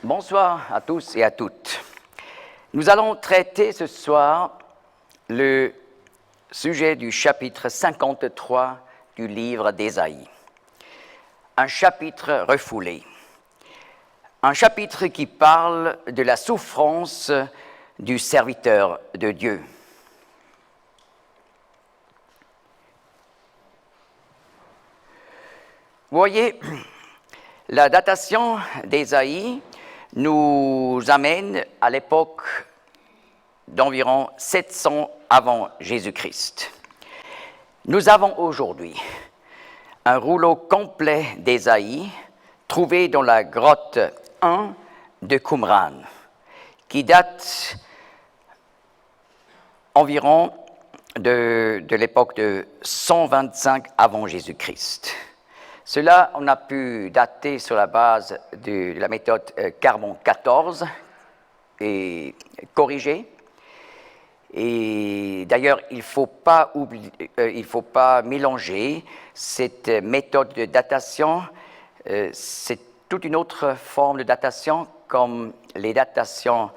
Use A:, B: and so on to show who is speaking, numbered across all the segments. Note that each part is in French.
A: Bonsoir à tous et à toutes. Nous allons traiter ce soir le sujet du chapitre 53 du livre d'Ésaïe. Un chapitre refoulé. Un chapitre qui parle de la souffrance du serviteur de Dieu. Vous voyez, la datation d'Ésaïe nous amène à l'époque d'environ 700 avant Jésus-Christ. Nous avons aujourd'hui un rouleau complet d'Ésaïe trouvé dans la grotte 1 de Qumran, qui date environ de l'époque de 125 avant Jésus-Christ. Cela, on a pu dater sur la base de la méthode carbone 14 et corrigée. Et d'ailleurs, il ne faut pas mélanger cette méthode de datation. C'est toute une autre forme de datation, comme les datations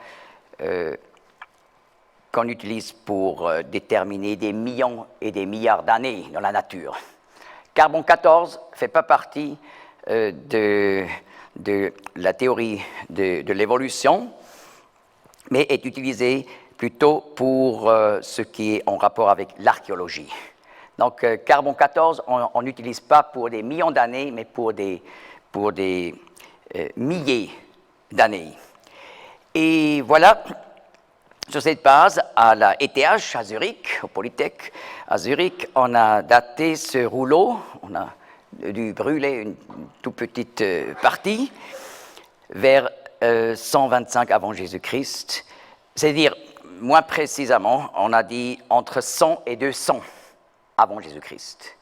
A: qu'on utilise pour déterminer des millions et des milliards d'années dans la nature. Carbone 14 ne fait pas partie de la théorie de l'évolution, mais est utilisé plutôt pour ce qui est en rapport avec l'archéologie. Donc, carbone 14, on n'utilise pas pour des millions d'années, mais pour des milliers d'années. Et voilà, sur cette base, à la ETH, à Zurich, au Polytech, à Zurich, on a daté ce rouleau, on a dû brûler une toute petite partie, vers 125 avant Jésus-Christ, c'est-à-dire, moins précisément, on a dit entre 100 et 200 avant Jésus-Christ.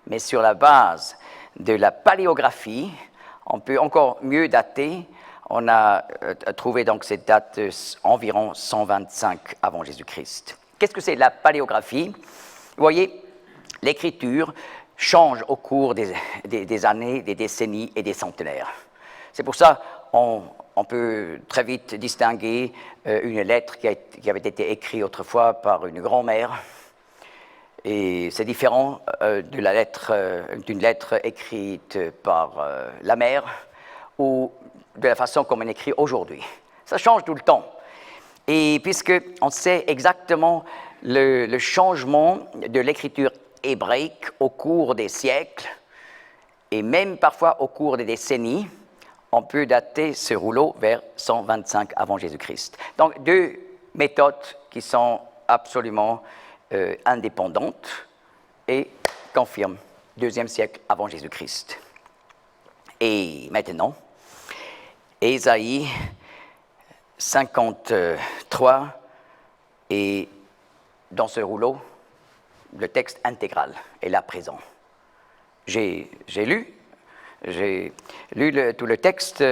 A: Mais sur la base de la paléographie, on peut encore mieux dater. On a trouvé donc cette date environ 125 avant Jésus-Christ. Qu'est-ce que c'est la paléographie? Vous voyez, l'écriture change au cours des années, des décennies et des centenaires. C'est pour ça qu'on peut très vite distinguer une lettre qui avait été écrite autrefois par une grand-mère. Et c'est différent d'une lettre écrite par la mère ou de la façon comme on écrit aujourd'hui. Ça change tout le temps. Et puisqu'on sait exactement le changement de l'écriture hébraïque au cours des siècles, et même parfois au cours des décennies, on peut dater ce rouleau vers 125 avant Jésus-Christ. Donc, deux méthodes qui sont absolument indépendantes et confirment 2e siècle avant Jésus-Christ. Et maintenant, Ésaïe 53 et dans ce rouleau, le texte intégral est là présent. J'ai lu tout le texte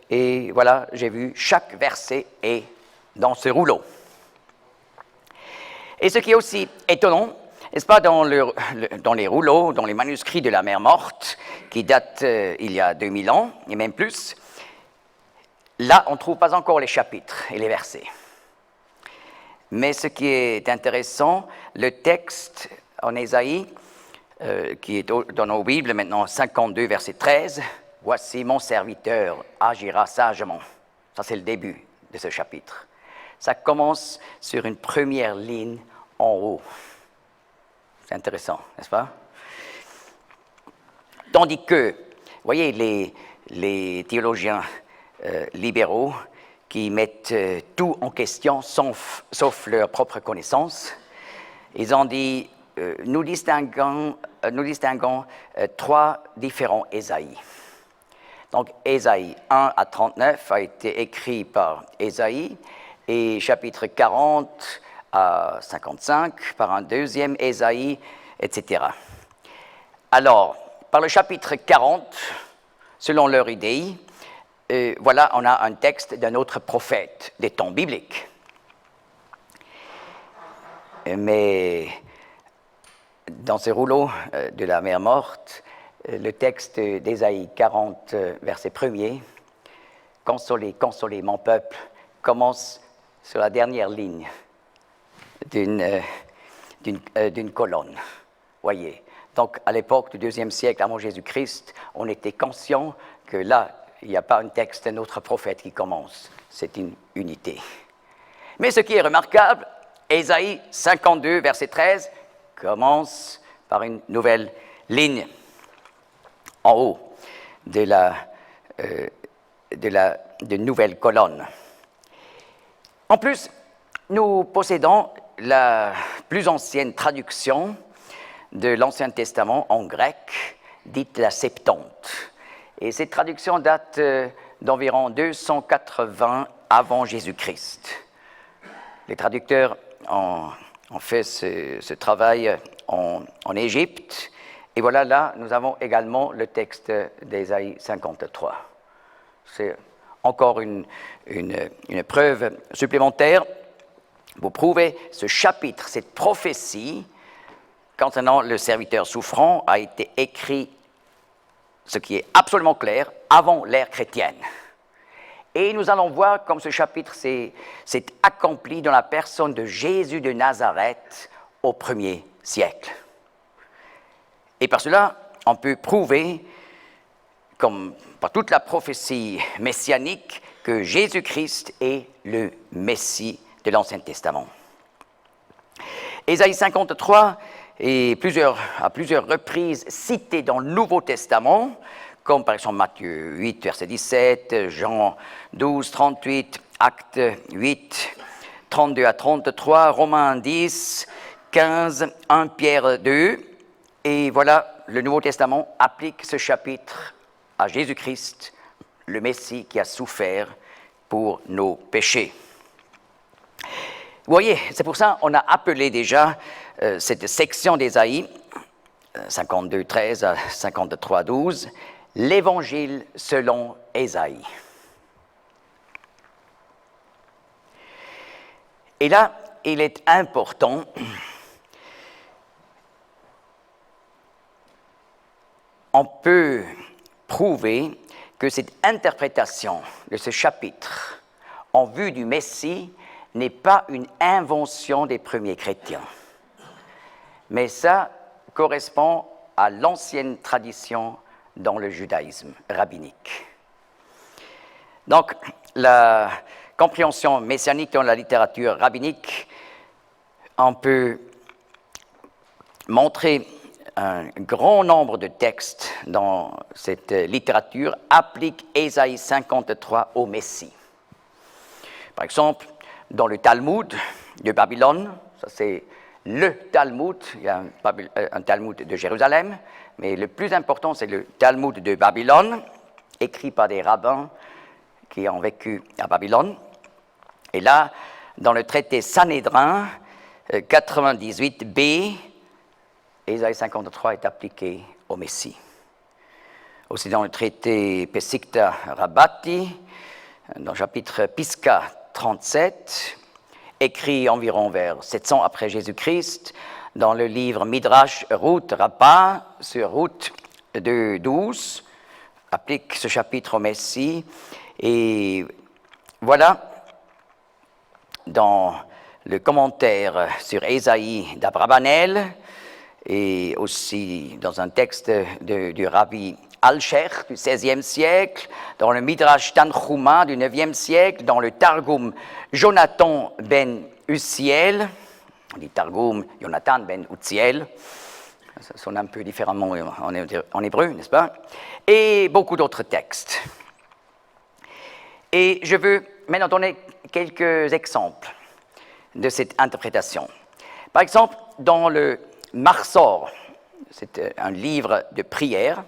A: et voilà, j'ai vu chaque verset est dans ce rouleau. Et ce qui est aussi étonnant, n'est-ce pas, dans les rouleaux, dans les manuscrits de la mer morte, qui datent il y a 2000 ans, et même plus, là, on ne trouve pas encore les chapitres et les versets. Mais ce qui est intéressant, le texte en Ésaïe, qui est dans nos Bibles, maintenant 52, verset 13, « Voici mon serviteur agira sagement ». Ça, c'est le début de ce chapitre. Ça commence sur une première ligne en haut. C'est intéressant, n'est-ce pas? Tandis que, vous voyez, les théologiens libéraux qui mettent tout en question, sauf leur propre connaissance, ils ont dit, nous distinguons 3 différents Ésaïe. Donc, Ésaïe 1 à 39 a été écrit par Ésaïe, et chapitre 40 à 55 par un deuxième Ésaïe, etc. Alors, par le chapitre 40, selon leur idée, voilà, on a un texte d'un autre prophète des temps bibliques. Mais dans ce rouleau de la mer morte, le texte d'Ésaïe 40, verset 1er, consolez, consolez mon peuple, commence sur la dernière ligne d'une colonne. Voyez. Donc, à l'époque du IIe siècle avant Jésus-Christ, on était conscient que là, il n'y a pas un texte d'un autre prophète qui commence. C'est une unité. Mais ce qui est remarquable, Ésaïe 52, verset 13, commence par une nouvelle ligne en haut de nouvelle colonne. En plus, nous possédons la plus ancienne traduction de l'Ancien Testament en grec, dite la Septante. Et cette traduction date d'environ 280 avant Jésus-Christ. Les traducteurs ont fait ce travail en Égypte. Et voilà, là, nous avons également le texte d'Ésaïe 53. C'est encore une preuve supplémentaire pour prouver ce chapitre, cette prophétie concernant le serviteur souffrant a été écrit, ce qui est absolument clair, avant l'ère chrétienne. Et nous allons voir comme ce chapitre s'est accompli dans la personne de Jésus de Nazareth au 1er siècle. Et par cela, on peut prouver, comme par toute la prophétie messianique, que Jésus-Christ est le Messie de l'Ancien Testament. Ésaïe 53 est à plusieurs reprises cité dans le Nouveau Testament, comme par exemple Matthieu 8, verset 17, Jean 12, 38, Actes 8, 32 à 33, Romains 10, 15, 1 Pierre 2. Et voilà, le Nouveau Testament applique ce chapitre à Jésus-Christ, le Messie qui a souffert pour nos péchés. Vous voyez, c'est pour ça qu'on a appelé déjà cette section d'Ésaïe, 52, 13 à 53, 12, l'Évangile selon Ésaïe. Et là, il est important on peut prouver que cette interprétation de ce chapitre en vue du Messie n'est pas une invention des premiers chrétiens, mais ça correspond à l'ancienne tradition dans le judaïsme rabbinique. Donc, la compréhension messianique dans la littérature rabbinique, on peut montrer un grand nombre de textes dans cette littérature appliquent Ésaïe 53 au Messie. Par exemple, dans le Talmud de Babylone, ça c'est le Talmud, il y a un Talmud de Jérusalem, mais le plus important c'est le Talmud de Babylone, écrit par des rabbins qui ont vécu à Babylone. Et là, dans le traité Sanhédrin 98b, Ésaïe 53 est appliqué au Messie. Aussi dans le traité Pesikta Rabbati, dans le chapitre Pisca 37, écrit environ vers 700 après Jésus-Christ, dans le livre Midrash Ruth Rabbah, sur Ruth 2.12, applique ce chapitre au Messie. Et voilà, dans le commentaire sur Ésaïe d'Abrabanel, et aussi dans un texte du rabbi Alcher du XVIe siècle, dans le Midrash Tanchuma du IXe siècle, dans le Targum Jonathan ben Uziel, on dit Targum Jonathan ben Uziel, ça sonne un peu différemment en hébreu, n'est-ce pas? Et beaucoup d'autres textes. Et je veux maintenant donner quelques exemples de cette interprétation. Par exemple, dans le Marsor, c'est un livre de prière,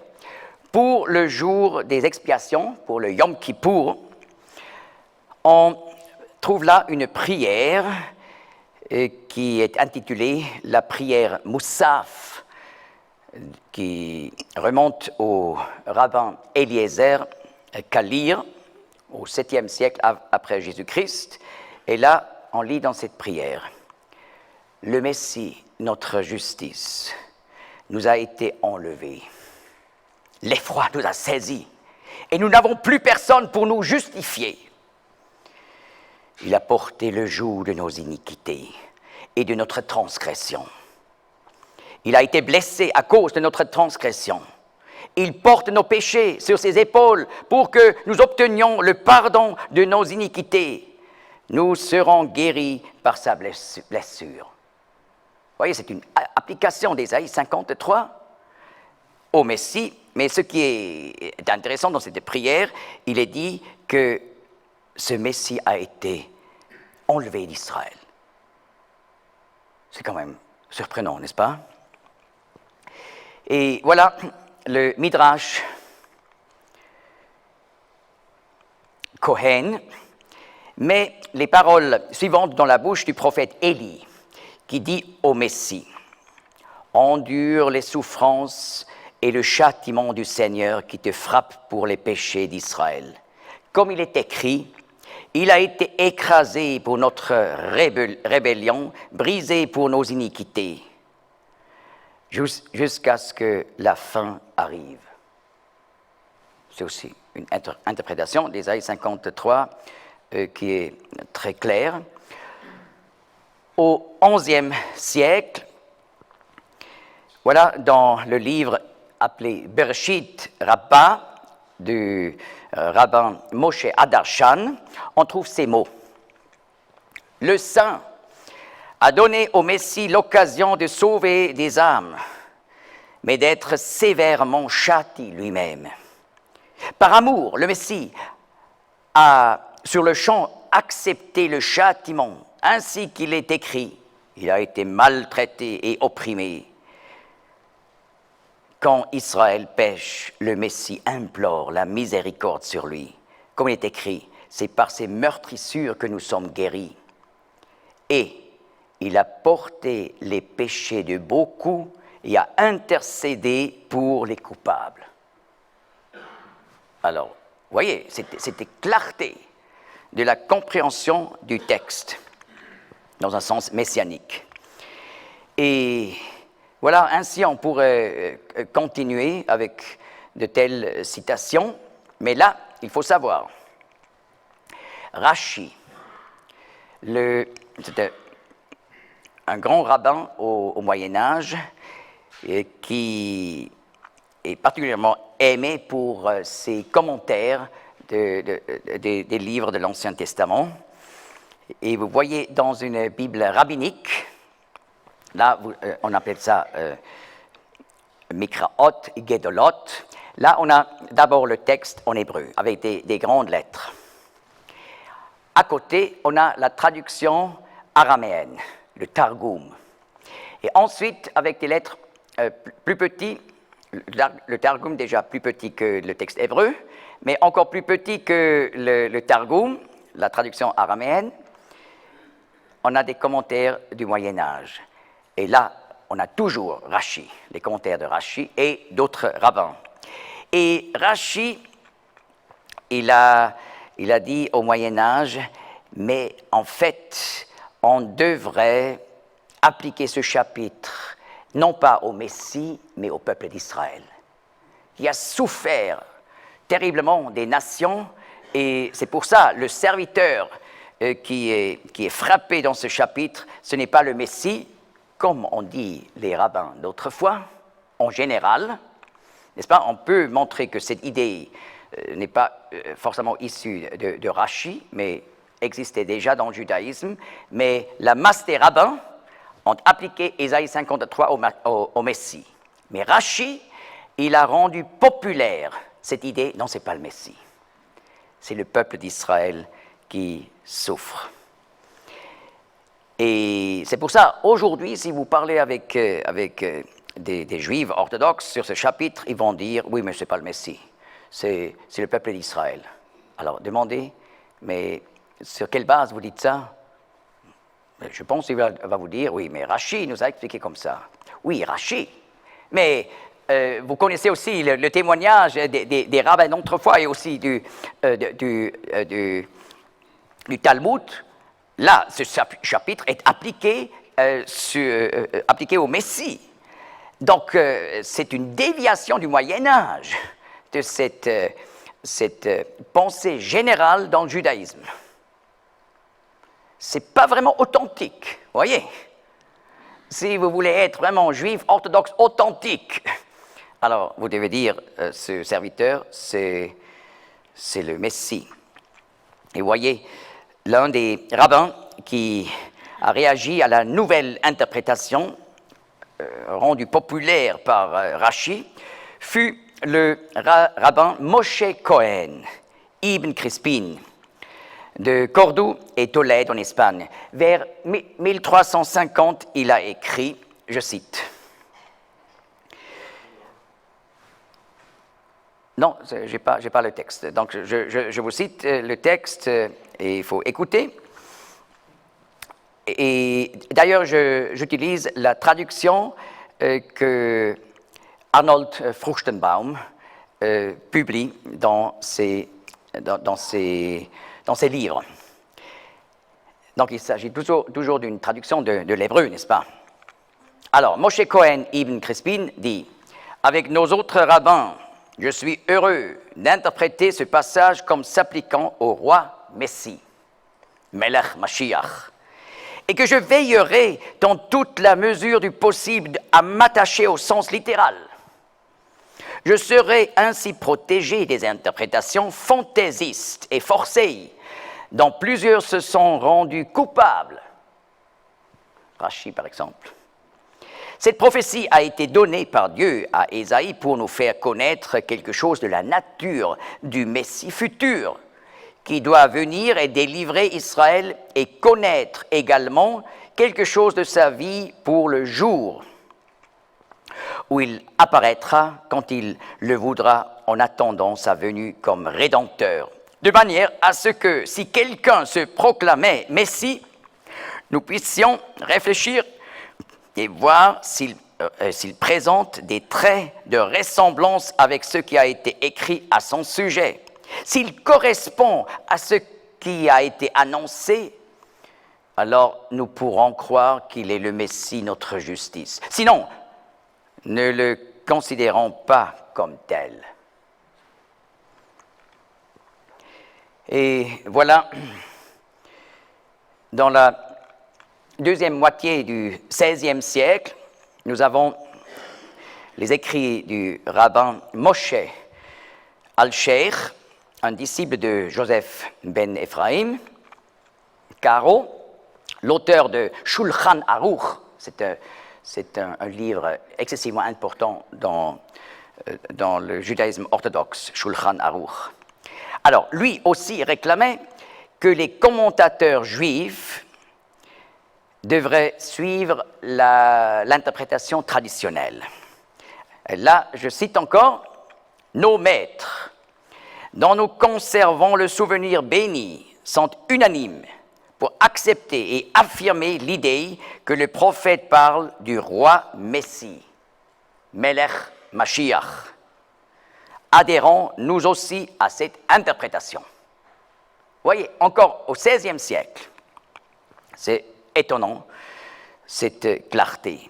A: pour le jour des expiations, pour le Yom Kippour, on trouve là une prière qui est intitulée la prière Moussaf, qui remonte au rabbin Eliezer Kalir, au 7e siècle après Jésus-Christ. Et là, on lit dans cette prière, « Le Messie, notre justice, nous a été enlevé. L'effroi nous a saisis. et nous n'avons plus personne pour nous justifier. Il a porté le joug de nos iniquités et de notre transgression. Il a été blessé à cause de notre transgression. Il porte nos péchés sur ses épaules pour que nous obtenions le pardon de nos iniquités. Nous serons guéris par sa blessure. Vous voyez, c'est une application d'Ésaïe 53 au Messie. Mais ce qui est intéressant dans cette prière, il est dit que ce Messie a été enlevé d'Israël. C'est quand même surprenant, n'est-ce pas? Et voilà le Midrash Kohen met les paroles suivantes dans la bouche du prophète Élie, qui dit au Messie: « Endure les souffrances et le châtiment du Seigneur qui te frappe pour les péchés d'Israël. Comme il est écrit, il a été écrasé pour notre rébellion, brisé pour nos iniquités, jusqu'à ce que la fin arrive. » C'est aussi une interprétation d'Ésaïe 53 qui est très claire. Au XIe siècle, voilà, dans le livre appelé Bereshit Rabbah du rabbin Moshe Adarshan, on trouve ces mots. « Le Saint a donné au Messie l'occasion de sauver des âmes, mais d'être sévèrement châtié lui-même. Par amour, le Messie a sur le champ accepté le châtiment, ainsi qu'il est écrit. Il a été maltraité et opprimé. Quand Israël pêche, le Messie implore la miséricorde sur lui. Comme il est écrit, c'est par ses meurtrissures que nous sommes guéris. Et il a porté les péchés de beaucoup et a intercédé pour les coupables. » Alors, vous voyez, c'était clarté de la compréhension du texte, dans un sens messianique. Et voilà, ainsi on pourrait continuer avec de telles citations, mais là, il faut savoir, Rashi, c'était un grand rabbin au Moyen-Âge qui est particulièrement aimé pour ses commentaires des livres de l'Ancien Testament. Et vous voyez dans une Bible rabbinique, là on appelle ça Mikraot, Gedolot. Là on a d'abord le texte en hébreu avec des grandes lettres. À côté, on a la traduction araméenne, le Targum. Et ensuite, avec des lettres plus petites, le Targum déjà plus petit que le texte hébreu, mais encore plus petit que le Targum, la traduction araméenne, on a des commentaires du Moyen-Âge. Et là, on a toujours Rashi, les commentaires de Rashi et d'autres rabbins. Et Rashi, il a dit au Moyen-Âge, mais en fait, on devrait appliquer ce chapitre non pas au Messie, mais au peuple d'Israël, qui a souffert terriblement des nations, et c'est pour ça le serviteur qui est frappé dans ce chapitre, ce n'est pas le Messie, comme on dit les rabbins d'autrefois, en général, n'est-ce pas? On peut montrer que cette idée n'est pas forcément issue de Rashi, mais existait déjà dans le judaïsme, mais la masse des rabbins ont appliqué Ésaïe 53 au Messie. Mais Rashi, il a rendu populaire cette idée, non, ce n'est pas le Messie. C'est le peuple d'Israël qui souffre. Et c'est pour ça, aujourd'hui, si vous parlez avec des Juifs orthodoxes sur ce chapitre, ils vont dire, oui, mais ce n'est pas le Messie, c'est le peuple d'Israël. Alors, demandez, mais sur quelle base vous dites ça? Je pense qu'il va vous dire, oui, mais Rashi nous a expliqué comme ça. Oui, Rashi. Mais vous connaissez aussi le témoignage des rabbins d'autrefois et aussi du Talmud. Là, ce chapitre est appliqué au Messie. Donc, c'est une déviation du Moyen-Âge de cette cette pensée générale dans le judaïsme. Ce n'est pas vraiment authentique, voyez. Si vous voulez être vraiment juif orthodoxe authentique, alors vous devez dire, ce serviteur, c'est le Messie. Et voyez, l'un des rabbins qui a réagi à la nouvelle interprétation rendue populaire par Rashi fut le rabbin Moshe Cohen, Ibn Crispin, de Cordoue et Tolède en Espagne. Vers 1350, il a écrit, je cite, non, je n'ai pas le texte, donc je vous cite le texte et il faut écouter. Et d'ailleurs, j'utilise la traduction que Arnold Fruchtenbaum publie dans ses livres. Donc, il s'agit toujours d'une traduction de l'hébreu, n'est-ce pas? Alors, Moshe Cohen Ibn Crispin dit « Avec nos autres rabbins, je suis heureux d'interpréter ce passage comme s'appliquant au roi Messie, Melech Mashiach, et que je veillerai dans toute la mesure du possible à m'attacher au sens littéral. Je serai ainsi protégé des interprétations fantaisistes et forcées, dont plusieurs se sont rendus coupables. Rashi, par exemple. Cette prophétie a été donnée par Dieu à Ésaïe pour nous faire connaître quelque chose de la nature du Messie futur, qui doit venir et délivrer Israël et connaître également quelque chose de sa vie pour le jour où il apparaîtra quand il le voudra en attendant sa venue comme Rédempteur, de manière à ce que si quelqu'un se proclamait Messie, nous puissions réfléchir et voir s'il présente des traits de ressemblance avec ce qui a été écrit à son sujet. S'il correspond à ce qui a été annoncé, alors nous pourrons croire qu'il est le Messie, notre justice. Sinon, ne le considérons pas comme tel. Et voilà, dans la deuxième moitié du XVIe siècle, nous avons les écrits du rabbin Moshe Alsher, un disciple de Joseph ben Ephraim, Caro, l'auteur de Shulchan Aruch, c'est un livre excessivement important dans le judaïsme orthodoxe, Shulchan Aruch. Alors, lui aussi réclamait que les commentateurs juifs devraient suivre l'interprétation traditionnelle. Et là, je cite encore, « Nos maîtres, dont nous conservons le souvenir béni, sont unanimes pour accepter et affirmer l'idée que le prophète parle du roi Messie, Melech Mashiach. Adhérons nous aussi à cette interprétation. » Voyez, encore au XVIe siècle, c'est étonnant, cette clarté.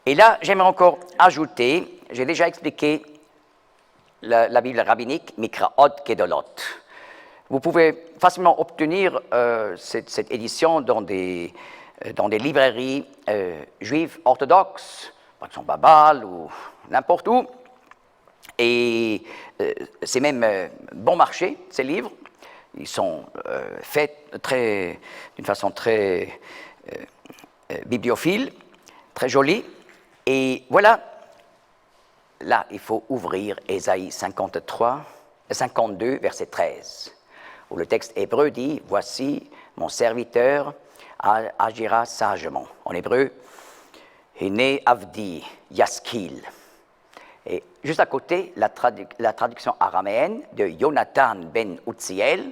A: Et là, j'aimerais encore ajouter, j'ai déjà expliqué la Bible rabbinique, Mikraot Kedolot. Vous pouvez facilement obtenir cette édition dans des librairies juives orthodoxes, par exemple à Bâle ou n'importe où. Et c'est même bon marché, ces livres. Ils sont faits d'une façon très bibliophile, très jolie. Et voilà, là, il faut ouvrir Ésaïe 52, verset 13, où le texte hébreu dit « Voici, mon serviteur agira sagement ». En hébreu, « Hine avdi yaskil ». Et juste à côté, la traduction araméenne de Jonathan ben Utziel,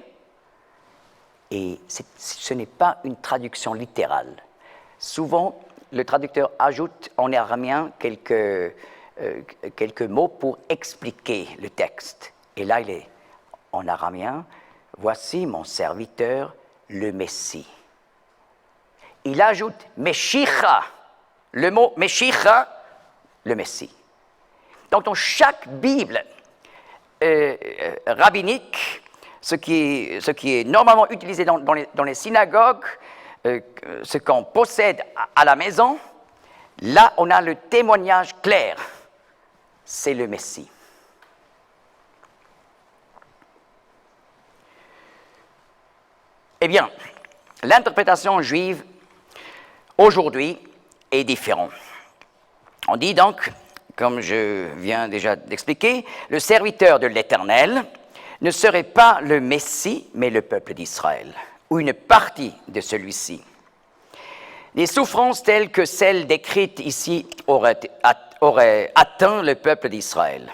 A: et ce n'est pas une traduction littérale. Souvent, le traducteur ajoute en araméen quelques mots pour expliquer le texte. Et là, il est en araméen, « Voici mon serviteur, le Messie ». Il ajoute « Meshicha », le mot « Meshicha », le Messie. Donc, dans chaque Bible, rabbinique, ce qui est normalement utilisé dans les synagogues, ce qu'on possède à la maison, là on a le témoignage clair, c'est le Messie. Eh bien, l'interprétation juive aujourd'hui est différente. On dit donc, comme je viens déjà d'expliquer, le serviteur de l'Éternel ne serait pas le Messie, mais le peuple d'Israël, ou une partie de celui-ci. Les souffrances telles que celles décrites ici auraient atteint le peuple d'Israël.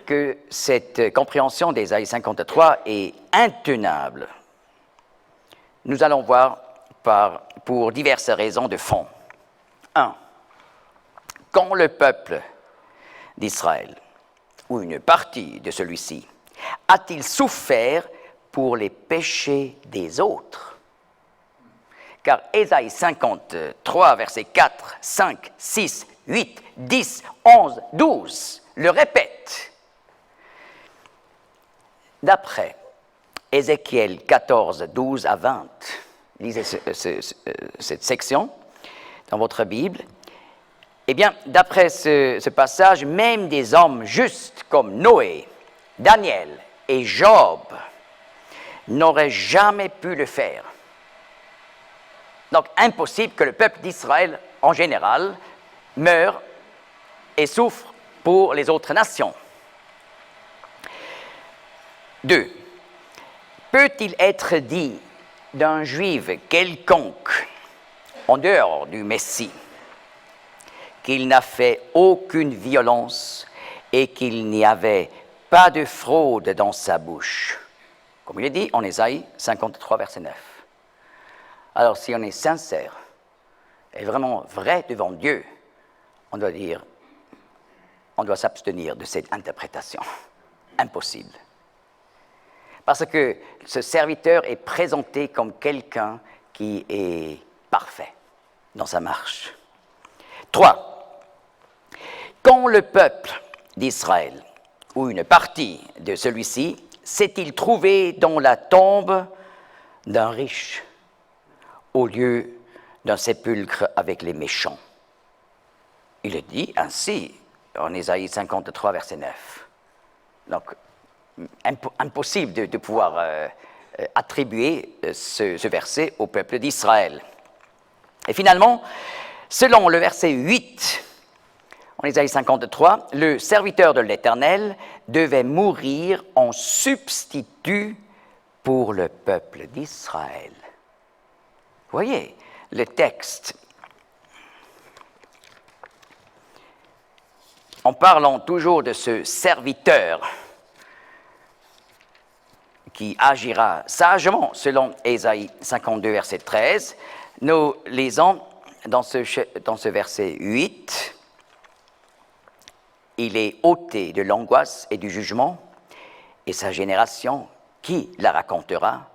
A: Que cette compréhension d'Ésaïe 53 est intenable. Nous allons voir pour diverses raisons de fond. 1. Quand le peuple d'Israël, ou une partie de celui-ci, a-t-il souffert pour les péchés des autres? Car Ésaïe 53, versets 4, 5, 6, 8, 10, 11, 12 le répète. D'après Ézéchiel 14, 12 à 20, lisez cette section dans votre Bible. Eh bien, d'après ce passage, même des hommes justes comme Noé, Daniel et Job n'auraient jamais pu le faire. Donc, impossible que le peuple d'Israël, en général, meure et souffre pour les autres nations. 2. Peut-il être dit d'un juif quelconque, en dehors du Messie, qu'il n'a fait aucune violence et qu'il n'y avait pas de fraude dans sa bouche? Comme il est dit en Ésaïe 53, verset 9. Alors, si on est sincère et vraiment vrai devant Dieu, on doit s'abstenir de cette interprétation. Impossible. Parce que ce serviteur est présenté comme quelqu'un qui est parfait dans sa marche. 3. Quand le peuple d'Israël, ou une partie de celui-ci, s'est-il trouvé dans la tombe d'un riche, au lieu d'un sépulcre avec les méchants? Il est dit ainsi en Ésaïe 53, verset 9. Donc, impossible de pouvoir attribuer ce verset au peuple d'Israël. Et finalement, selon le verset 8, en Ésaïe 53, le serviteur de l'Éternel devait mourir en substitut pour le peuple d'Israël. Vous voyez, le texte, en parlant toujours de ce serviteur qui agira sagement selon Ésaïe 52, verset 13, nous lisons dans ce verset 8, il est ôté de l'angoisse et du jugement, et sa génération, qui la racontera?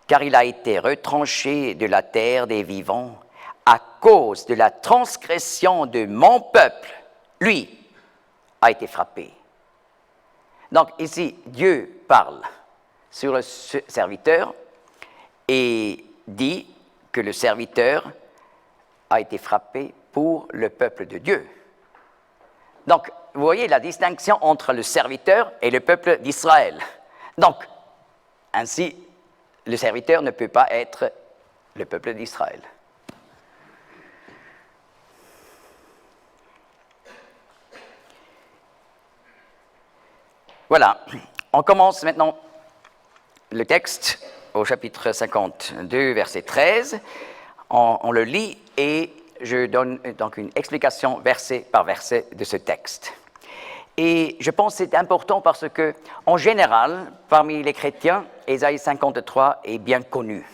A: Car il a été retranché de la terre des vivants à cause de la transgression de mon peuple. Lui a été frappé. Donc ici, Dieu parle sur le serviteur et dit que le serviteur a été frappé pour le peuple de Dieu. Donc, vous voyez la distinction entre le serviteur et le peuple d'Israël. Donc, ainsi, le serviteur ne peut pas être le peuple d'Israël. Voilà, on commence maintenant le texte au chapitre 52, verset 13. On le lit et je donne donc une explication verset par verset de ce texte. Et je pense que c'est important parce que, en général, parmi les chrétiens, Ésaïe 53 est bien connu.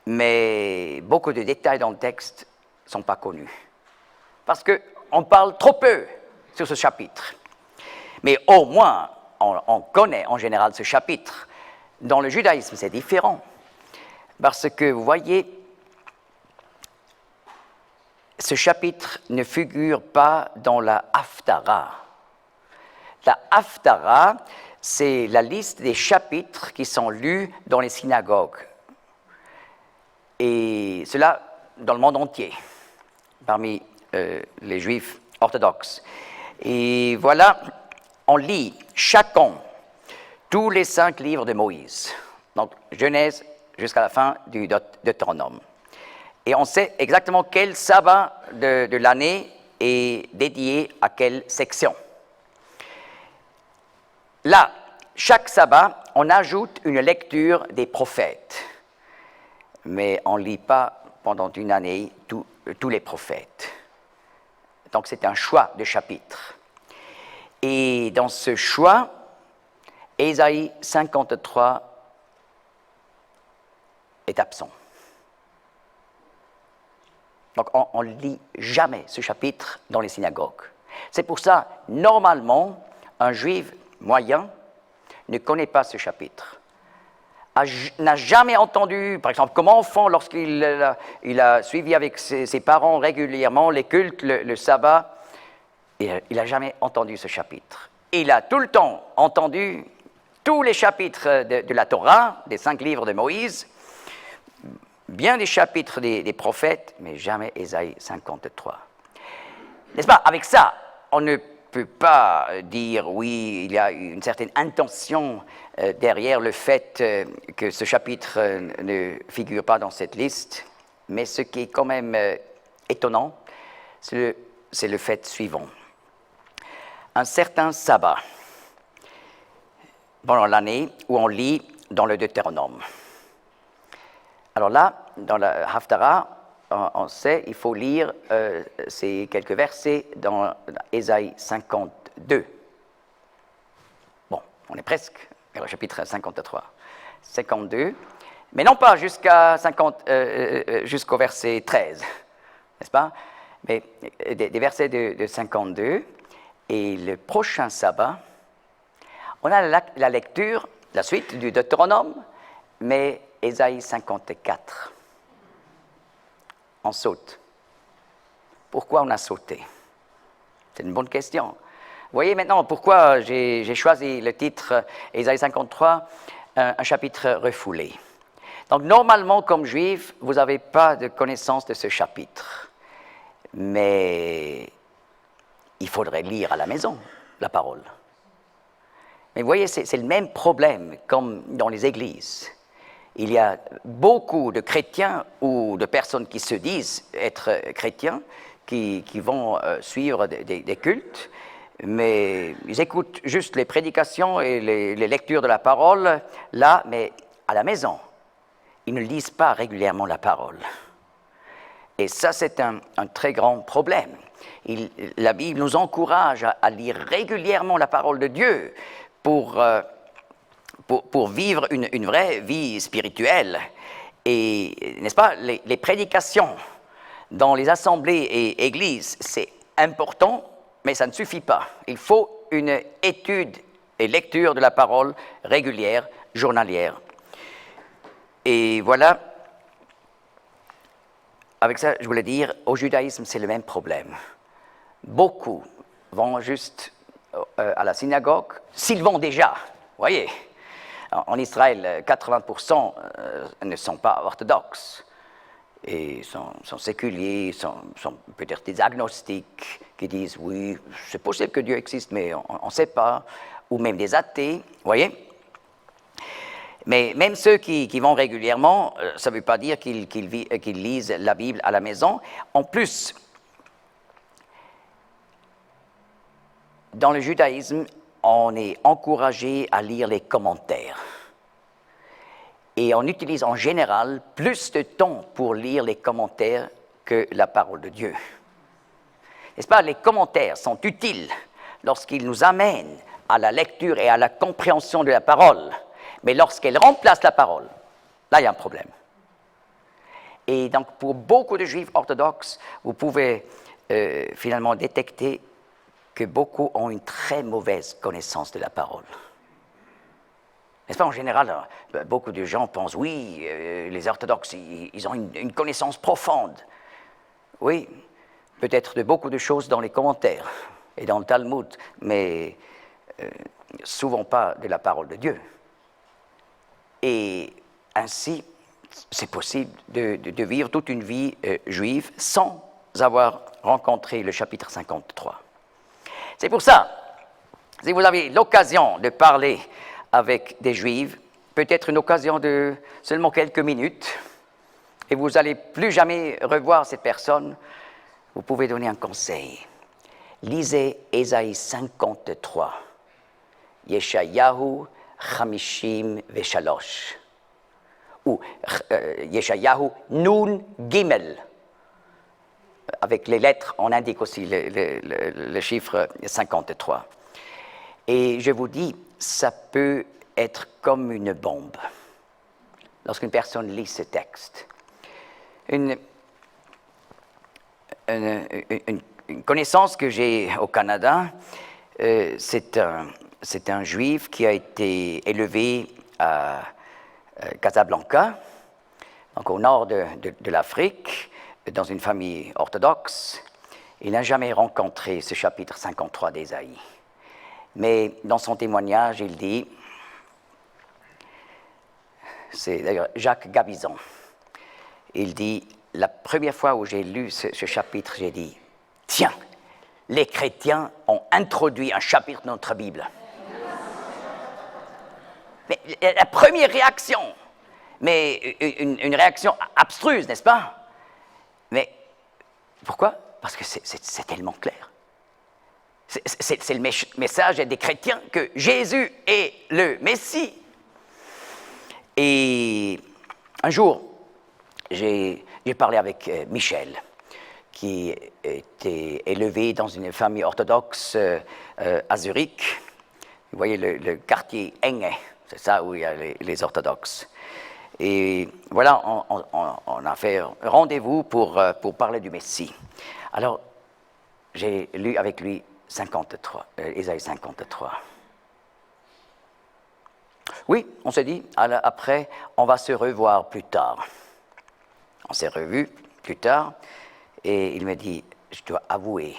A: Mais beaucoup de détails dans le texte ne sont pas connus. Parce qu'on parle trop peu sur ce chapitre. Mais au moins, on connaît en général ce chapitre. Dans le judaïsme, c'est différent. Parce que, vous voyez, ce chapitre ne figure pas dans la Haftara, La Haftara, c'est la liste des chapitres qui sont lus dans les synagogues. Et cela dans le monde entier, parmi les juifs orthodoxes. Et voilà, on lit chacun tous les 5 livres de Moïse, donc Genèse jusqu'à la fin du Deutéronome. Et on sait exactement quel sabbat de l'année est dédié à quelle section. Là, chaque sabbat, on ajoute une lecture des prophètes, mais on ne lit pas pendant une année tous les prophètes. Donc c'est un choix de chapitres. Et dans ce choix, Ésaïe 53 est absent. Donc on ne lit jamais ce chapitre dans les synagogues. C'est pour ça, normalement, un juif moyen ne connaît pas ce chapitre. N'a jamais entendu, par exemple, comme enfant, lorsqu'il a suivi avec ses parents régulièrement les cultes, le sabbat, il n'a jamais entendu ce chapitre. Il a tout le temps entendu tous les chapitres de la Torah, des 5 livres de Moïse, bien des chapitres des prophètes, mais jamais Ésaïe 53. N'est-ce pas? Avec ça, on ne peut pas dire, oui, il y a une certaine intention derrière le fait que ce chapitre ne figure pas dans cette liste, mais ce qui est quand même étonnant, c'est le fait suivant. Un certain sabbat, pendant l'année où on lit dans le Deutéronome. Alors là, dans la Haftara, on sait, il faut lire ces quelques versets dans Ésaïe 52. Bon, on est presque au chapitre 53. 52, mais non pas jusqu'au verset 13, n'est-ce pas? Mais des versets de 52. Et le prochain sabbat, on a la lecture, la suite du Deutéronome, mais Ésaïe 54. On saute. Pourquoi on a sauté? C'est une bonne question. Vous voyez maintenant pourquoi j'ai choisi le titre Ésaïe 53, un chapitre refoulé. Donc normalement, comme juif, vous n'avez pas de connaissance de ce chapitre. Mais il faudrait lire à la maison la parole. Mais vous voyez, c'est le même problème comme dans les églises. Il y a beaucoup de chrétiens ou de personnes qui se disent être chrétiens, qui vont suivre des cultes, mais ils écoutent juste les prédications et les lectures de la parole, là, mais à la maison. Ils ne lisent pas régulièrement la parole. Et ça, c'est un très grand problème. La Bible nous encourage à lire régulièrement la parole de Dieu pour vivre une vraie vie spirituelle. Et, n'est-ce pas, les prédications dans les assemblées et églises, c'est important, mais ça ne suffit pas. Il faut une étude et lecture de la parole régulière, journalière. Et voilà, avec ça, je voulais dire, au judaïsme, c'est le même problème. Beaucoup vont juste à la synagogue, s'ils vont déjà, vous voyez. En Israël, 80% ne sont pas orthodoxes et sont séculiers, sont peut-être des agnostiques qui disent oui, c'est possible que Dieu existe, mais on ne sait pas, ou même des athées, vous voyez. Mais même ceux qui vont régulièrement, ça ne veut pas dire qu'ils lisent la Bible à la maison. En plus, dans le judaïsme, on est encouragé à lire les commentaires. Et on utilise en général plus de temps pour lire les commentaires que la parole de Dieu. N'est-ce pas? Les commentaires sont utiles lorsqu'ils nous amènent à la lecture et à la compréhension de la parole. Mais lorsqu'elle remplace la parole, là, il y a un problème. Et donc, pour beaucoup de juifs orthodoxes, vous pouvez finalement détecter que beaucoup ont une très mauvaise connaissance de la parole. N'est-ce pas? En général, beaucoup de gens pensent, oui, les orthodoxes, ils ont une connaissance profonde. Oui, peut-être de beaucoup de choses dans les commentaires et dans le Talmud, mais souvent pas de la parole de Dieu. Et ainsi, c'est possible de vivre toute une vie juive sans avoir rencontré le chapitre 53. C'est pour ça, si vous avez l'occasion de parler avec des Juifs, peut-être une occasion de seulement quelques minutes, et vous n'allez plus jamais revoir cette personne, vous pouvez donner un conseil. Lisez Ésaïe 53, Yeshayahu Chamishim Veshalosh, ou Yeshayahu Nun Gimel. Avec les lettres, on indique aussi le chiffre 53. Et je vous dis, ça peut être comme une bombe lorsqu'une personne lit ce texte. Une connaissance que j'ai au Canada, c'est un juif qui a été élevé à Casablanca, donc au nord de l'Afrique, dans une famille orthodoxe. Il n'a jamais rencontré ce chapitre 53 d'Ésaïe. Mais dans son témoignage, il dit, c'est d'ailleurs Jacques Gabizon, il dit, la première fois où j'ai lu ce chapitre, j'ai dit, tiens, les chrétiens ont introduit un chapitre dans notre Bible. Mais la première réaction, mais une réaction abstruse, n'est-ce pas? Mais pourquoi? Parce que c'est tellement clair. C'est le message des chrétiens que Jésus est le Messie. Et un jour, j'ai parlé avec Michel, qui était élevé dans une famille orthodoxe à Zurich. Vous voyez le quartier Enge, c'est ça où il y a les orthodoxes. Et voilà, on a fait un rendez-vous pour parler du Messie. Alors, j'ai lu avec lui Ésaïe 53. Oui, on s'est dit, après, on va se revoir plus tard. On s'est revus plus tard, et il me dit, je dois avouer,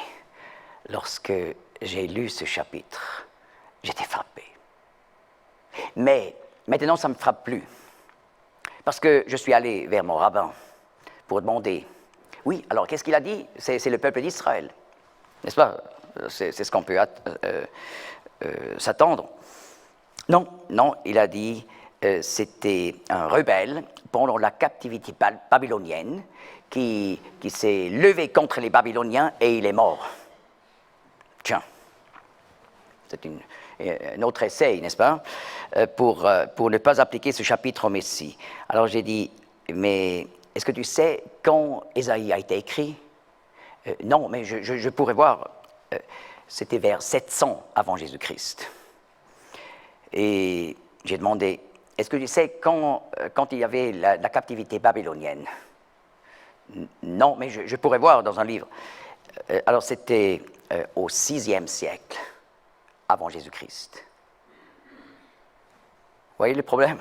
A: lorsque j'ai lu ce chapitre, j'étais frappé. Mais maintenant, ça ne me frappe plus. Parce que je suis allé vers mon rabbin pour demander, oui, alors qu'est-ce qu'il a dit? C'est le peuple d'Israël, n'est-ce pas? C'est ce qu'on peut s'attendre. Non, il a dit, c'était un rebelle pendant la captivité babylonienne qui s'est levé contre les Babyloniens et il est mort. Tiens, c'est un autre essai, n'est-ce pas, pour ne pas appliquer ce chapitre au Messie. Alors j'ai dit, mais est-ce que tu sais quand Ésaïe a été écrit? Non, mais je pourrais voir. C'était vers 700 avant Jésus-Christ. Et j'ai demandé, est-ce que tu sais quand il y avait la captivité babylonienne? Non, mais je pourrais voir dans un livre. Alors c'était au VIe siècle avant Jésus-Christ. Vous voyez le problème?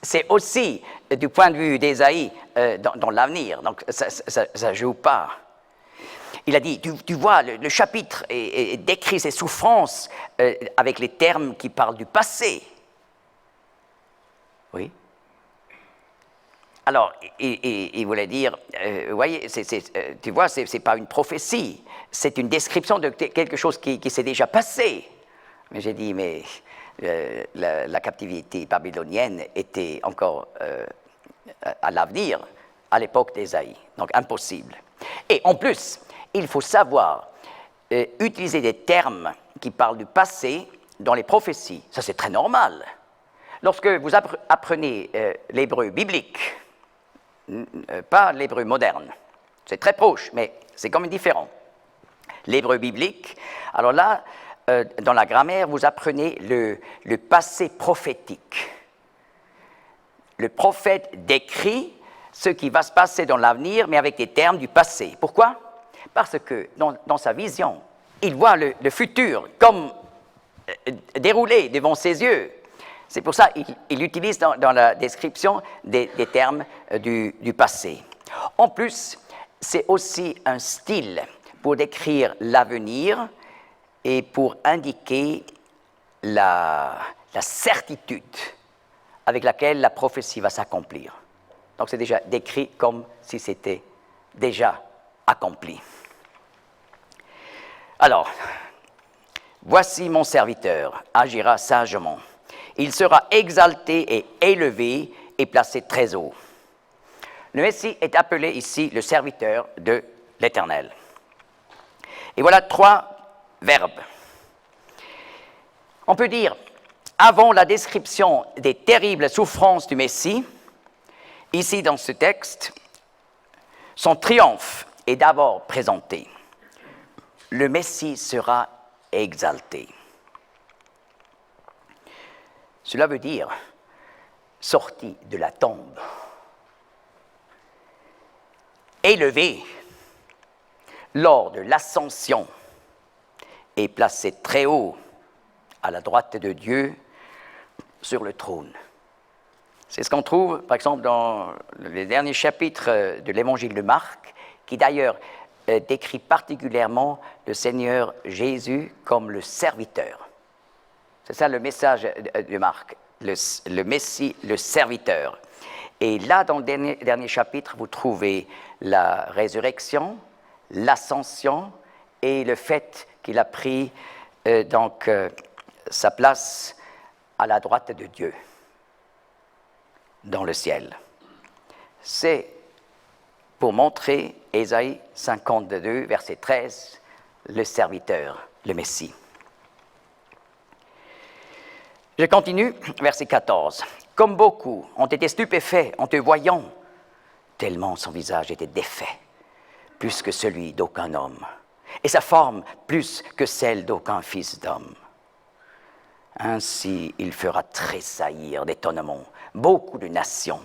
A: C'est aussi, du point de vue d'Ésaïe, dans l'avenir, donc ça ne joue pas. Il a dit, tu vois, le chapitre décrit ses souffrances avec les termes qui parlent du passé. Oui. Alors, il voulait dire, vous voyez, tu vois, ce n'est pas une prophétie, c'est une description de quelque chose qui s'est déjà passé. Mais j'ai dit, mais la captivité babylonienne était encore à l'avenir, à l'époque d'Ésaïe, donc impossible. Et en plus, il faut savoir utiliser des termes qui parlent du passé dans les prophéties. Ça, c'est très normal. Lorsque vous apprenez l'hébreu biblique, pas l'hébreu moderne, c'est très proche, mais c'est quand même différent. L'hébreu biblique, alors là, dans la grammaire, vous apprenez le passé prophétique. Le prophète décrit ce qui va se passer dans l'avenir, mais avec des termes du passé. Pourquoi? Parce que dans sa vision, il voit le futur comme déroulé devant ses yeux. C'est pour ça qu'il utilise dans la description des termes du passé. En plus, c'est aussi un style pour décrire l'avenir et pour indiquer la certitude avec laquelle la prophétie va s'accomplir. Donc c'est déjà décrit comme si c'était déjà accompli. Alors, voici mon serviteur, agira sagement. Il sera exalté et élevé et placé très haut. Le Messie est appelé ici le serviteur de l'Éternel. Et voilà 3 verbes. On peut dire, avant la description des terribles souffrances du Messie, ici dans ce texte, son triomphe est d'abord présenté. Le Messie sera exalté. Cela veut dire sorti de la tombe, élevé lors de l'ascension et placé très haut à la droite de Dieu sur le trône. C'est ce qu'on trouve, par exemple, dans les derniers chapitres de l'Évangile de Marc, qui d'ailleurs décrit particulièrement le Seigneur Jésus comme le serviteur. C'est ça le message de Marc, le Messie, le serviteur. Et là, dans le dernier chapitre, vous trouvez la résurrection, l'ascension et le fait qu'il a pris sa place à la droite de Dieu, dans le ciel. C'est pour montrer, Ésaïe 52, verset 13, le serviteur, le Messie. Je continue, verset 14. « Comme beaucoup ont été stupéfaits en te voyant, tellement son visage était défait, plus que celui d'aucun homme, et sa forme plus que celle d'aucun fils d'homme. Ainsi il fera tressaillir d'étonnement beaucoup de nations.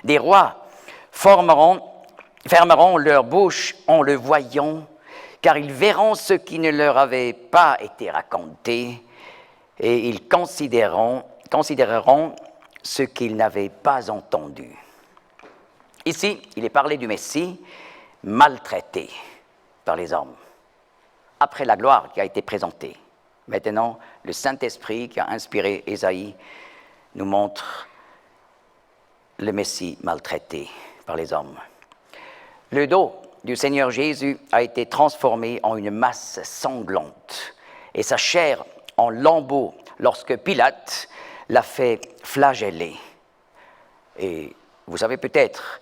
A: Des rois fermeront leur bouche en le voyant, car ils verront ce qui ne leur avait pas été raconté, et ils considéreront ce qu'ils n'avaient pas entendu. » Ici, il est parlé du Messie maltraité par les hommes, après la gloire qui a été présentée. Maintenant, le Saint-Esprit qui a inspiré Ésaïe nous montre le Messie maltraité par les hommes. Le dos du Seigneur Jésus a été transformé en une masse sanglante et sa chair en lambeaux lorsque Pilate l'a fait flageller. Et vous savez peut-être,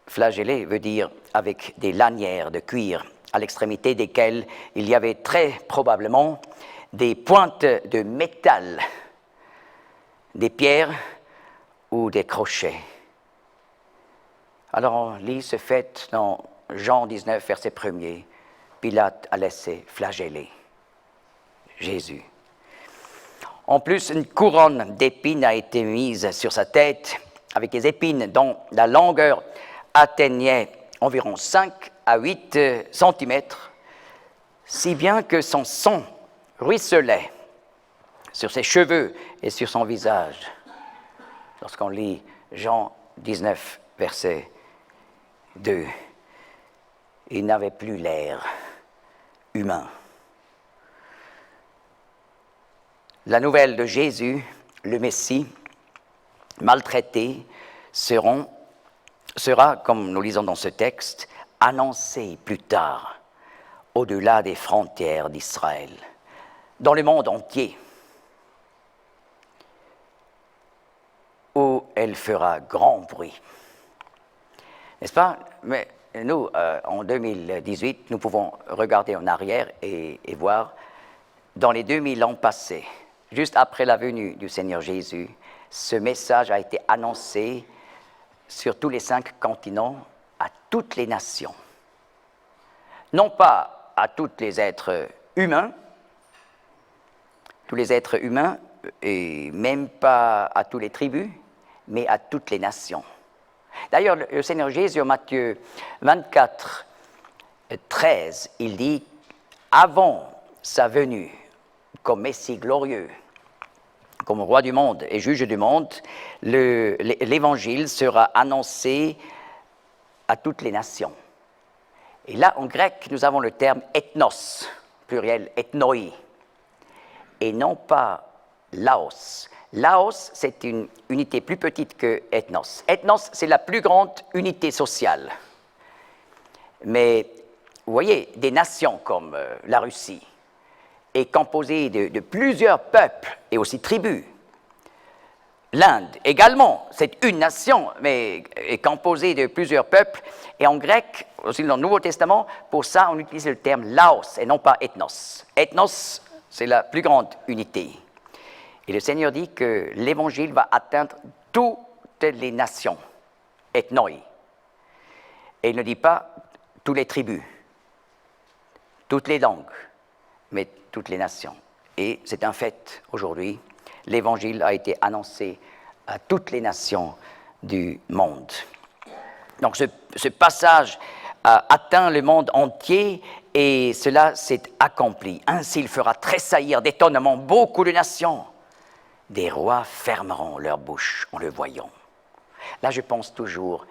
A: flageller veut dire avec des lanières de cuir à l'extrémité desquelles il y avait très probablement des pointes de métal, des pierres ou des crochets. Alors on lit ce fait dans Jean 19, verset 1er. Pilate a laissé flageller Jésus. En plus, une couronne d'épines a été mise sur sa tête, avec des épines dont la longueur atteignait environ 5 à 8 centimètres, si bien que son sang ruisselait sur ses cheveux et sur son visage. Lorsqu'on lit Jean 19, verset 2, il n'avait plus l'air humain. La nouvelle de Jésus, le Messie, maltraité, sera, comme nous lisons dans ce texte, annoncée plus tard, au-delà des frontières d'Israël, dans le monde entier, où elle fera grand bruit. N'est-ce pas? Mais nous, en 2018, nous pouvons regarder en arrière et voir, dans les 2000 ans passés, juste après la venue du Seigneur Jésus, ce message a été annoncé sur tous les 5 continents, à toutes les nations. Non pas à tous les êtres humains, et même pas à toutes les tribus, mais à toutes les nations. D'ailleurs, le Seigneur Jésus, en Matthieu 24, 13, il dit, avant sa venue, comme Messie glorieux, comme roi du monde et juge du monde, l'évangile sera annoncé à toutes les nations. Et là, en grec, nous avons le terme ethnos pluriel ethnoi, et non pas laos. Laos, c'est une unité plus petite que ethnos. Ethnos, c'est la plus grande unité sociale. Mais, vous voyez, des nations comme la Russie est composée de plusieurs peuples et aussi tribus. L'Inde également, c'est une nation, mais est composée de plusieurs peuples. Et en grec, aussi dans le Nouveau Testament, pour ça, on utilise le terme laos et non pas ethnos. Ethnos, c'est la plus grande unité. Et le Seigneur dit que l'Évangile va atteindre toutes les nations, ethnoi. Et il ne dit pas toutes les tribus, toutes les langues, mais toutes les nations. Et c'est un fait aujourd'hui. L'Évangile a été annoncé à toutes les nations du monde. Donc ce passage a atteint le monde entier et cela s'est accompli. Ainsi, il fera tressaillir d'étonnement beaucoup de nations. Des rois fermeront leur bouche en le voyant. Là, je pense toujours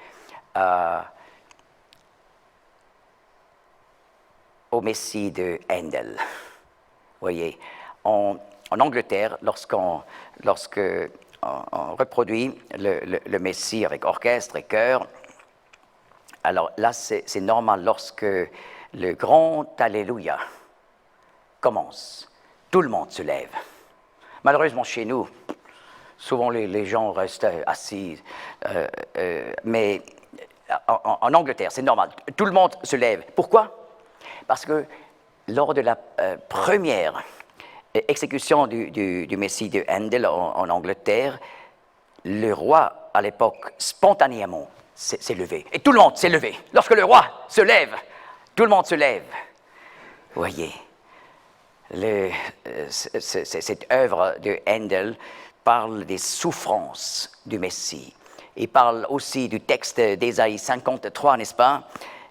A: au Messie de Handel. Vous voyez, en Angleterre, lorsqu'on reproduit le Messie avec orchestre et chœur, alors là, c'est normal lorsque le grand Alléluia commence. Tout le monde se lève. Malheureusement, chez nous, souvent les gens restent assis, mais en Angleterre, c'est normal. Tout le monde se lève. Pourquoi? Parce que lors de la première exécution du Messie de Handel en Angleterre, le roi, à l'époque, spontanément s'est levé. Et tout le monde s'est levé. Lorsque le roi se lève, tout le monde se lève. Vous voyez, cette œuvre de Handel parle des souffrances du Messie. Il parle aussi du texte d'Ésaïe 53, n'est-ce pas?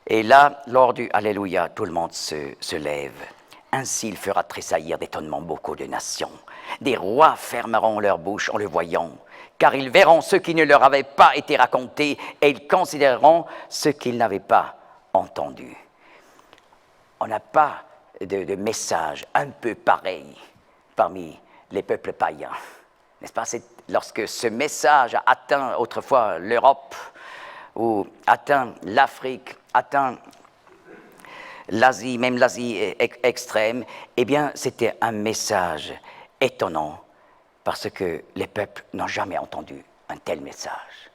A: Et là, lors du Alléluia, tout le monde se lève. Ainsi, il fera tressaillir d'étonnement beaucoup de nations. Des rois fermeront leur bouche en le voyant, car ils verront ce qui ne leur avait pas été raconté et ils considéreront ce qu'ils n'avaient pas entendu. On n'a pas de message un peu pareil parmi les peuples païens, n'est-ce pas? C'est lorsque ce message a atteint autrefois l'Europe ou atteint l'Afrique, atteint l'Asie, même l'Asie extrême, eh bien, c'était un message étonnant parce que les peuples n'ont jamais entendu un tel message.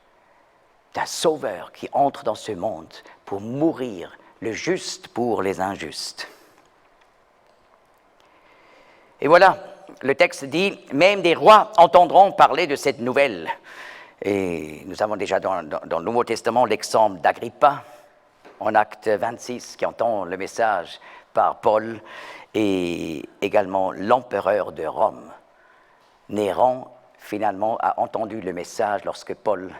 A: D'un sauveur qui entre dans ce monde pour mourir, le juste pour les injustes. Et voilà, le texte dit, même des rois entendront parler de cette nouvelle. Et nous avons déjà dans le Nouveau Testament l'exemple d'Agrippa, en Acte 26, qui entend le message par Paul, et également l'empereur de Rome. Néron, finalement, a entendu le message lorsque Paul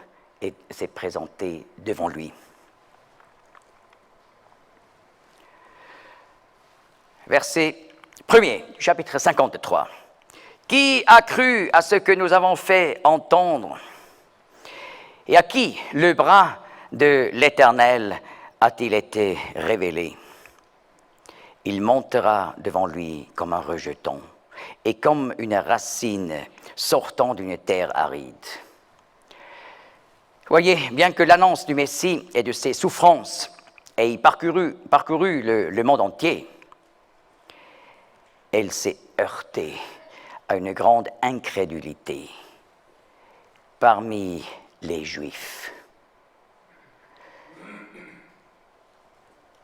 A: s'est présenté devant lui. Verset 1er, chapitre 53. Qui a cru à ce que nous avons fait entendre? Et à qui le bras de l'Éternel a-t-il été révélé? Il montera devant lui comme un rejeton et comme une racine sortant d'une terre aride. Voyez, bien que l'annonce du Messie et de ses souffrances ait parcouru le monde entier, elle s'est heurtée à une grande incrédulité parmi les Juifs.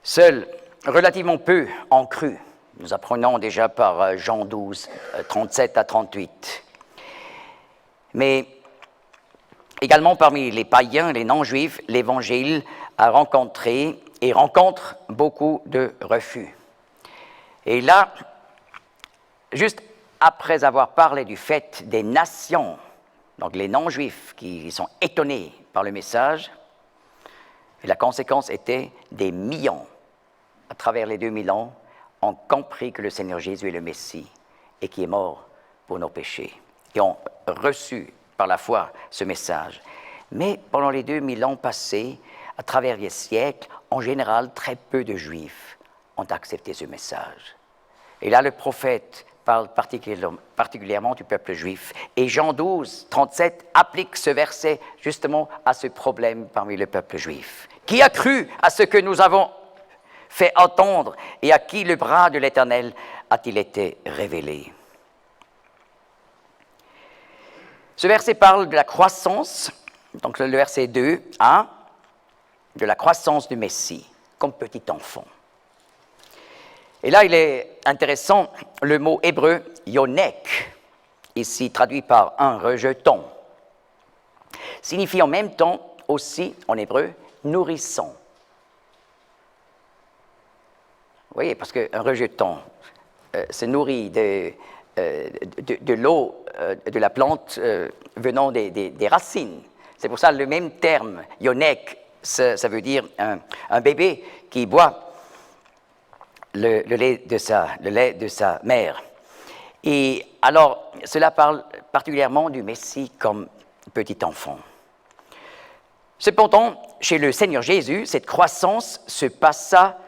A: Seuls relativement peu en cru. Nous apprenons déjà par Jean 12, 37 à 38. Mais également parmi les païens, les non-juifs, l'Évangile a rencontré et rencontre beaucoup de refus. Et là, juste après avoir parlé du fait des nations, donc les non-juifs qui sont étonnés par le message, et la conséquence était des millions, à travers les 2000 ans, ont compris que le Seigneur Jésus est le Messie et qui est mort pour nos péchés, et ont reçu par la foi ce message. Mais pendant les 2000 ans passés, à travers les siècles, en général, très peu de Juifs ont accepté ce message. Et là, le prophète parle particulièrement du peuple juif. Et Jean 12, 37 applique ce verset justement à ce problème parmi le peuple juif. Qui a cru à ce que nous avons fait entendre et à qui le bras de l'Éternel a-t-il été révélé? Ce verset parle de la croissance, donc le verset 2, 1, de la croissance du Messie comme petit enfant. Et là, il est intéressant, le mot hébreu « yonek », ici traduit par « un rejeton », signifie en même temps aussi, en hébreu, « nourrissant ». Vous voyez, parce qu'un rejeton se nourrit de l'eau de la plante venant des racines. C'est pour ça le même terme, « yonek », ça veut dire un bébé qui boit le lait de sa mère. Et alors, cela parle particulièrement du Messie comme petit enfant. Cependant, chez le Seigneur Jésus, cette croissance se passa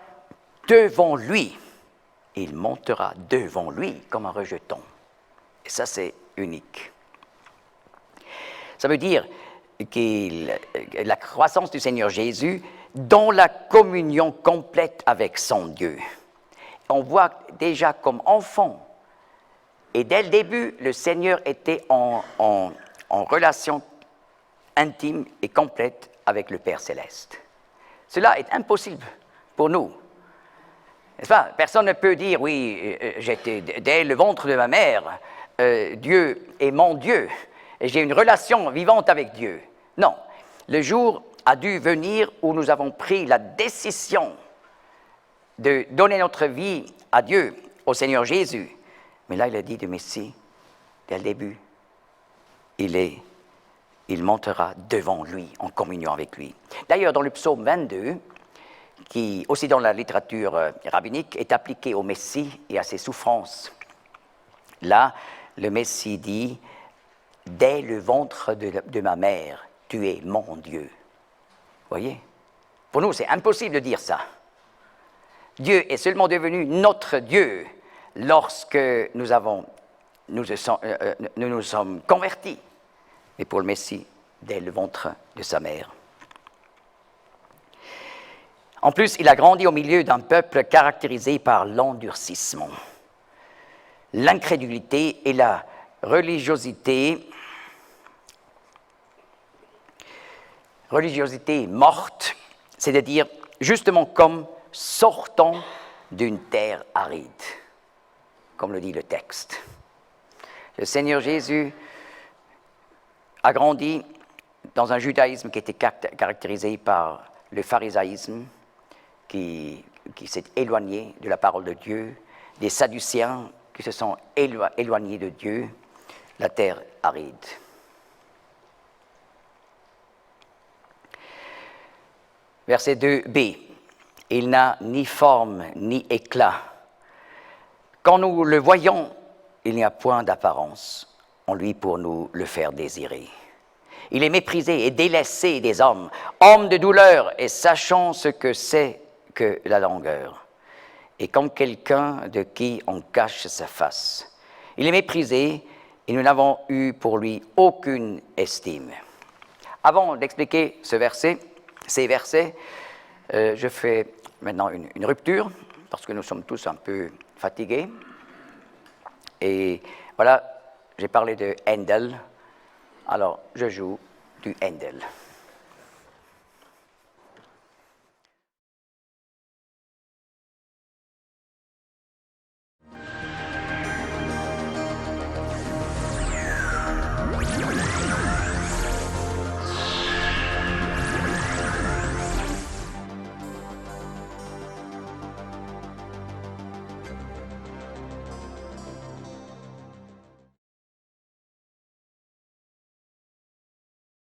A: devant lui. Il montera devant lui comme un rejeton. Et ça, c'est unique. Ça veut dire que la croissance du Seigneur Jésus dans la communion complète avec son Dieu. On voit déjà comme enfant, et dès le début, le Seigneur était en relation intime et complète avec le Père Céleste. Cela est impossible pour nous. N'est-ce pas? Personne ne peut dire, oui, j'étais dès le ventre de ma mère, Dieu est mon Dieu, et j'ai une relation vivante avec Dieu. Non, le jour a dû venir où nous avons pris la décision de donner notre vie à Dieu, au Seigneur Jésus. Mais là, il a dit du Messie, dès le début, il montera devant lui, en communion avec lui. D'ailleurs, dans le psaume 22, qui, aussi dans la littérature rabbinique, est appliqué au Messie et à ses souffrances. Là, le Messie dit, « Dès le ventre de ma mère, tu es mon Dieu. » Vous voyez? Pour nous, c'est impossible de dire ça. Dieu est seulement devenu notre Dieu lorsque nous nous sommes convertis. Mais pour le Messie, dès le ventre de sa mère. En plus, il a grandi au milieu d'un peuple caractérisé par l'endurcissement, l'incrédulité et la religiosité morte, c'est-à-dire justement comme sortant d'une terre aride, comme le dit le texte. Le Seigneur Jésus a grandi dans un judaïsme qui était caractérisé par le pharisaïsme, qui s'est éloigné de la parole de Dieu, des Sadducéens qui se sont éloignés de Dieu, la terre aride. Verset 2b. Il n'a ni forme ni éclat. Quand nous le voyons, il n'y a point d'apparence en lui pour nous le faire désirer. Il est méprisé et délaissé des hommes, homme de douleur et sachant ce que c'est que la langueur, et comme quelqu'un de qui on cache sa face. Il est méprisé et nous n'avons eu pour lui aucune estime. Avant d'expliquer ces versets, je fais maintenant une rupture, parce que nous sommes tous un peu fatigués. Et voilà, j'ai parlé de Handel, alors je joue du Handel.